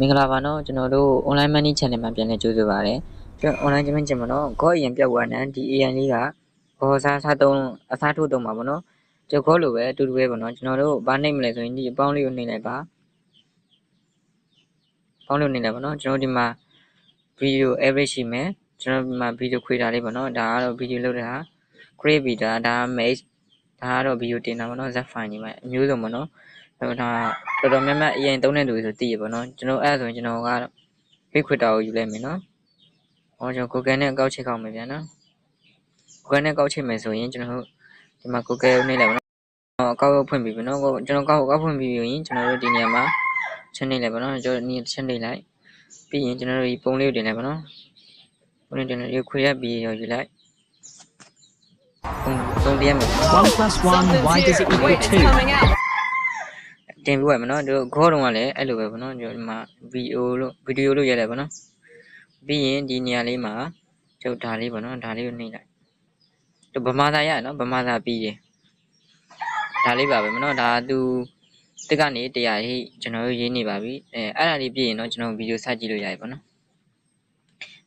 င်္ဂလာပါနော်ကျွန်တော်တို့ online money channel မှာပြန်လည်ကြိုဆိုပါရစေကျွန်တော် online money channel မှာနော်ခေါ်အရင်ပြောက်သွားတဲ့ဒီ AN လေးကခေါ်စားသုံးအစားထိုးသုံးပါဗောနော်ကျွန်တော်ခေါ်လို့ပဲအတူတူပဲဗောနော်ကျွန်တော်တို့ဘာနှိမ့်မလဲဆိုရင်ဒီအပေါင်းလေးကိုနှိမ့်လိုက်ပါပေါင်းလို့နှိမ့်လိုက်ဗောနော်ကျွန်တော်ဒီမှာ video average ရှိမယ်ကျွန်တော်ဒီမှာ video creator လေးဗောနော်ဒါကတော့ video လုပ်တဲ့ဟာ creator ဒါ image ဒါကတော့ video တင်တာဗောနော် z file နေမှာအမျိုးစုံဗောနော်ဒါတော်တော်များများအရင်သုံးတဲ့လူတွေဆိုသိရပါတော့ကျွန်တော်အဲ့ဒါဆိုရင်ကျွန်တော်က big creator ကိုယူလိုက်မယ်နော်ဟောကျွန်တော် Google နဲ့ကောက်ချိန်ကောက်မယ်ဗျာနော် Google နဲ့ကောက်ချိန်မယ်ဆိုရင်ကျွန်တော်တို့ဒီမှာ Google ကိုနှိပ်လိုက်ပါနော်အကောက်ဖွင့်ပြီးပြီနော်ကျွန်တော်ကောက်ဖွင့်ပြီးရင်ကျွန်တော်တို့ဒီနေရာမှာချက်နှိပ်လိုက်ပါနော်ကျွန်တော်ဒီချက်နှိပ်လိုက်ပြီးရင်ကျွန်တော်တို့ဒီပုံလေးကိုတင်လိုက်ပါနော်ပုံလေးတင်လိုက်ရွေးရပြီးရောယူလိုက်ပုံပြရမယ် 1 plus 1 why does it equal 2တင်ပြရမယ်နော်ဒီခေါ်တော့ကလည်းအဲ့လိုပဲဗောနော်ဒီမှာဗီဒီယိုလို့ရတယ်ဗောနော်ပြီးရင်ဒီနေရာလေးမှာကျုပ်ဒါလေးဗောနော်ဒါလေးကိုနှိပ်လိုက်ဒီဗမာသာရနော်ဗမာသာပြီးတယ်ဒါလေးပါပဲဗောနော်ဒါသူတက်ကနေတရားရေးကျွန်တော်တို့ရေးနေပါပြီအဲ့ဒါလေးပြီးရင်တော့ကျွန်တော်ဗီဒီယိုစကြည့်လို့ရတယ်ဗောနော်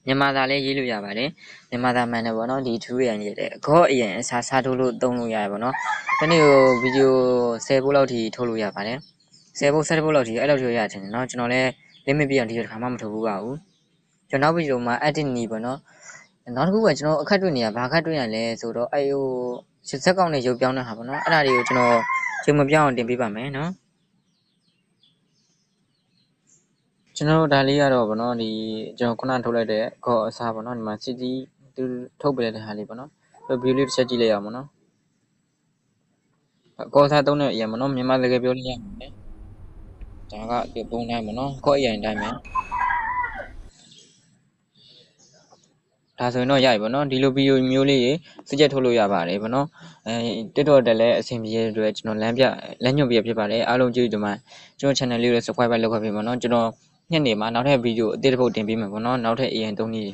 မြန်မာသာလည်းရေးလို့ရပါတယ်မြန်မာသာမှန်တယ်ဗောနော်ဒီ true ရနေတယ်ခေါ်အရင်အစားထိုးလို့သုံးလို့ရတယ်ဗောနော်ဒီနေ့ကိုဗီဒီယို10ပုတ်လောက်ထိထုတ်လို့ရပါတယ်10ပုတ်17ပုတ်လောက်ထိအဲ့လောက်ထိရရတယ်နော်ကျွန်တော်လည်း limit ပြအောင်ဒီတစ်ခါမှမထုတ်ဘူးပါဘူးကျွန်တော်နောက်ဗီဒီယိုမှာ edit နေဗောနော်နောက်တစ်ခုကကျွန်တော်အခက်တွေ့နေရဘာအခက်တွေ့ရလဲဆိုတော့အဲ့ဟိုစက်ကောက်နဲ့ရုပ်ပြောင်းတဲ့ဟာဗောနော်အဲ့ဒါတွေကိုကျွန်တော်ရုပ်မပြောင်းအောင်တင်ပေးပါမယ်နော်ကျွန်တော်ဒါလေးကတော့ဗောနော်ဒီကျွန်တော်ခုနထုတ်လိုက်တဲ့ခေါ်အစားဗောနော်ဒီမှာ city သူထုတ်ပေးတဲ့ဟာလေးဗောနော်ဗီဒီယိုလေးတစ်ချက်ကြည့်လိုက်အောင်ဗောနော်ခေါ်အစားသုံးတဲ့အရင်ဗောနော်မြန်မာစကားပြောလို့ရမယ်ဒါကဒီပုံတိုင်းဗောနော်ခေါ်အရင်တိုင်းပဲဒါဆိုရင်တော့ရပြီဗောနော်ဒီလိုဗီဒီယိုမျိုးလေးတွေစကြက်ထုတ်လို့ရပါတယ်ဗောနော်TikTok တက်လည်းအဆင်ပြေတဲ့အတွက်ကျွန်တော်လမ်းညွှန်ပြဖြစ်ပါတယ်အားလုံးကျေးဇူးတင်ပါတယ်ကျွန်တော် channel လေးကို subscribe လုပ်ခဲ့ပြီဗောနော်ကျွန်တော်ညနေမှာနောက်ထပ်ဗီဒီယိုအသေးတစ်ပုဒ်တင်ပေးမယ်ဗောနော်နောက်ထပ် AN 3နည်း